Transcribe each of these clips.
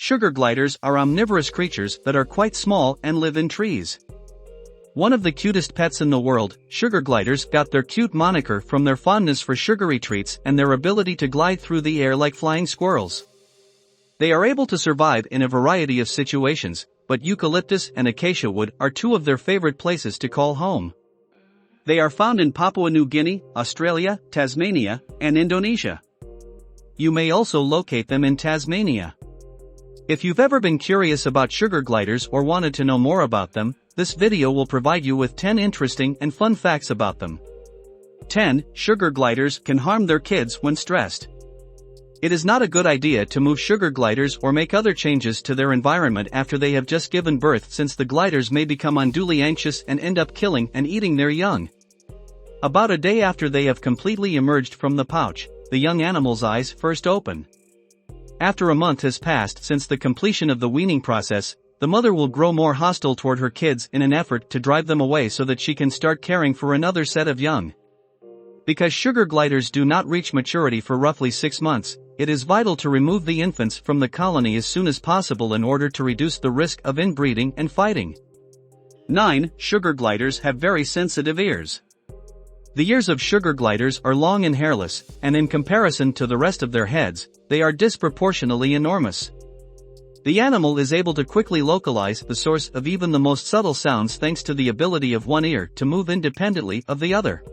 Sugar gliders are omnivorous creatures that are quite small and live in trees. One of the cutest pets in the world, sugar gliders got their cute moniker from their fondness for sugary treats and their ability to glide through the air like flying squirrels. They are able to survive in a variety of situations, but eucalyptus and acacia wood are two of their favorite places to call home. They are found in Papua New Guinea, Australia, Tasmania, and Indonesia. You may also locate them in Tasmania. If you've ever been curious about sugar gliders or wanted to know more about them, this video will provide you with 10 interesting and fun facts about them. 10. Sugar gliders can harm their kids when stressed. It is not a good idea to move sugar gliders or make other changes to their environment after they have just given birth, since the gliders may become unduly anxious and end up killing and eating their young. About a day after they have completely emerged from the pouch, the young animal's eyes first open. After a month has passed since the completion of the weaning process, the mother will grow more hostile toward her kids in an effort to drive them away so that she can start caring for another set of young. Because sugar gliders do not reach maturity for roughly 6 months, it is vital to remove the infants from the colony as soon as possible in order to reduce the risk of inbreeding and fighting. 9. Sugar gliders have very sensitive ears. The ears of sugar gliders are long and hairless, and in comparison to the rest of their heads, they are disproportionately enormous. The animal is able to quickly localize the source of even the most subtle sounds thanks to the ability of one ear to move independently of the other.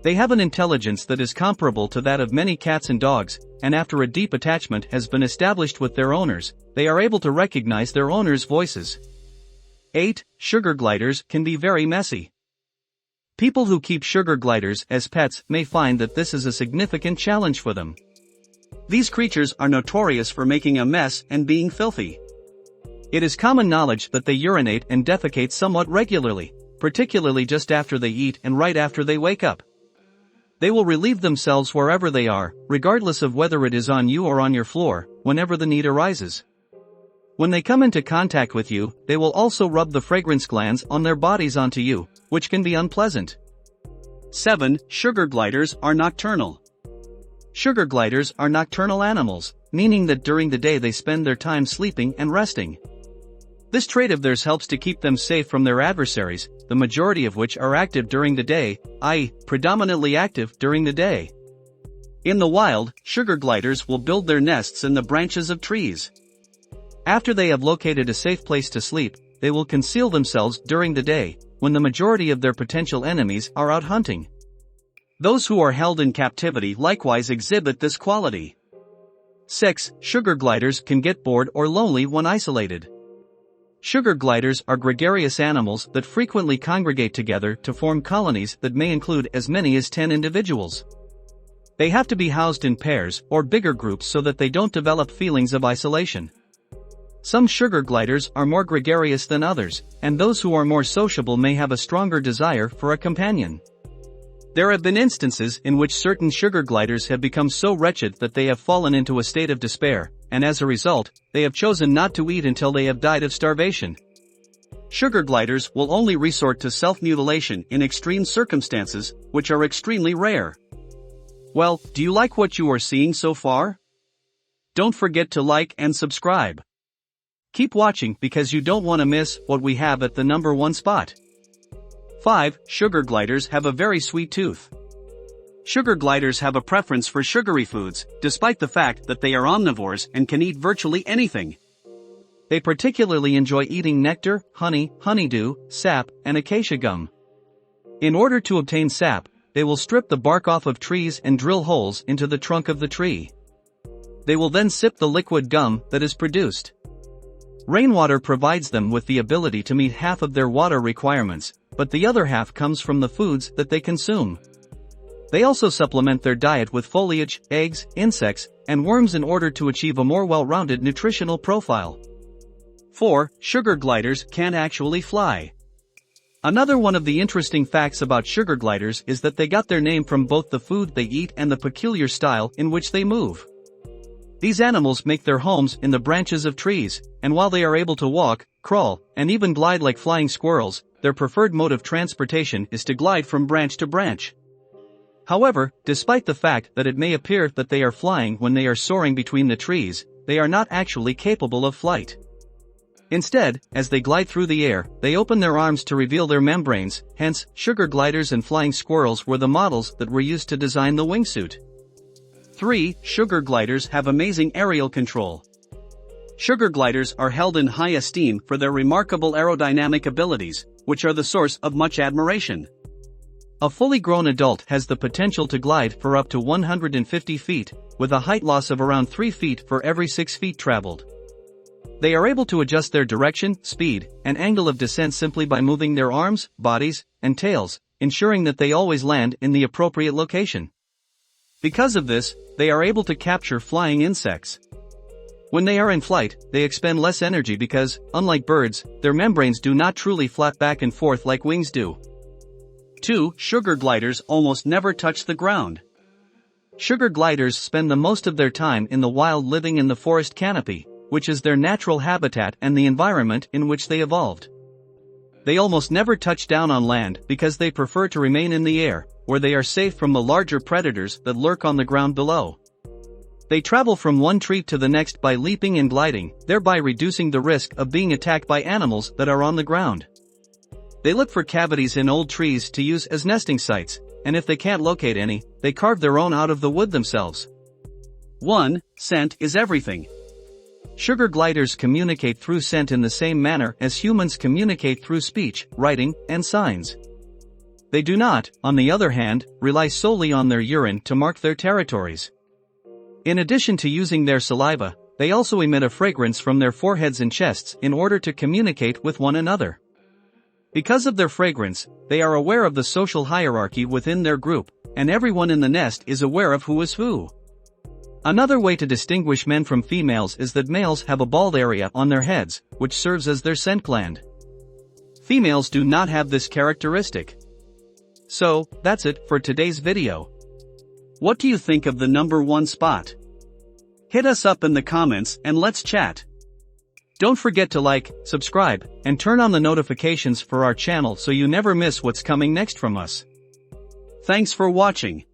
They have an intelligence that is comparable to that of many cats and dogs, and after a deep attachment has been established with their owners, they are able to recognize their owners' voices. 8. Sugar gliders can be very messy. People who keep sugar gliders as pets may find that this is a significant challenge for them. These creatures are notorious for making a mess and being filthy. It is common knowledge that they urinate and defecate somewhat regularly, particularly just after they eat and right after they wake up. They will relieve themselves wherever they are, regardless of whether it is on you or on your floor, whenever the need arises. When they come into contact with you, they will also rub the fragrance glands on their bodies onto you, which can be unpleasant. 7. Sugar gliders are nocturnal. Sugar gliders are nocturnal animals, meaning that during the day they spend their time sleeping and resting. This trait of theirs helps to keep them safe from their adversaries, the majority of which are active during the day, i.e., predominantly active during the day. In the wild, sugar gliders will build their nests in the branches of trees. After they have located a safe place to sleep, they will conceal themselves during the day, when the majority of their potential enemies are out hunting. Those who are held in captivity likewise exhibit this quality. 6. Sugar gliders can get bored or lonely when isolated. Sugar gliders are gregarious animals that frequently congregate together to form colonies that may include as many as 10 individuals. They have to be housed in pairs or bigger groups so that they don't develop feelings of isolation. Some sugar gliders are more gregarious than others, and those who are more sociable may have a stronger desire for a companion. There have been instances in which certain sugar gliders have become so wretched that they have fallen into a state of despair, and as a result, they have chosen not to eat until they have died of starvation. Sugar gliders will only resort to self-mutilation in extreme circumstances, which are extremely rare. Well, do you like what you are seeing so far? Don't forget to like and subscribe. Keep watching because you don't want to miss what we have at the number 1 spot. 5. Sugar gliders have a very sweet tooth. Sugar gliders have a preference for sugary foods, despite the fact that they are omnivores and can eat virtually anything. They particularly enjoy eating nectar, honey, honeydew, sap, and acacia gum. In order to obtain sap, they will strip the bark off of trees and drill holes into the trunk of the tree. They will then sip the liquid gum that is produced. Rainwater provides them with the ability to meet half of their water requirements, but the other half comes from the foods that they consume. They also supplement their diet with foliage, eggs, insects, and worms in order to achieve a more well-rounded nutritional profile. 4. Sugar gliders can actually fly. Another one of the interesting facts about sugar gliders is that they got their name from both the food they eat and the peculiar style in which they move. These animals make their homes in the branches of trees, and while they are able to walk, crawl, and even glide like flying squirrels, their preferred mode of transportation is to glide from branch to branch. However, despite the fact that it may appear that they are flying when they are soaring between the trees, they are not actually capable of flight. Instead, as they glide through the air, they open their arms to reveal their membranes, hence, sugar gliders and flying squirrels were the models that were used to design the wingsuit. 3. Sugar gliders have amazing aerial control. Sugar gliders are held in high esteem for their remarkable aerodynamic abilities, which are the source of much admiration. A fully grown adult has the potential to glide for up to 150 feet, with a height loss of around 3 feet for every 6 feet traveled. They are able to adjust their direction, speed, and angle of descent simply by moving their arms, bodies, and tails, ensuring that they always land in the appropriate location. Because of this, they are able to capture flying insects. When they are in flight, they expend less energy because, unlike birds, their membranes do not truly flap back and forth like wings do. 2. Sugar gliders almost never touch the ground. Sugar gliders spend the most of their time in the wild, living in the forest canopy, which is their natural habitat and the environment in which they evolved. They almost never touch down on land because they prefer to remain in the air, where they are safe from the larger predators that lurk on the ground below. They travel from one tree to the next by leaping and gliding, thereby reducing the risk of being attacked by animals that are on the ground. They look for cavities in old trees to use as nesting sites, and if they can't locate any, they carve their own out of the wood themselves. 1. Scent is everything. Sugar gliders communicate through scent in the same manner as humans communicate through speech, writing, and signs. They do not, on the other hand, rely solely on their urine to mark their territories. In addition to using their saliva, they also emit a fragrance from their foreheads and chests in order to communicate with one another. Because of their fragrance, they are aware of the social hierarchy within their group, and everyone in the nest is aware of who is who. Another way to distinguish men from females is that males have a bald area on their heads, which serves as their scent gland. Females do not have this characteristic. So, that's it for today's video. What do you think of the number 1 spot? Hit us up in the comments and let's chat. Don't forget to like, subscribe, and turn on the notifications for our channel so you never miss what's coming next from us. Thanks for watching.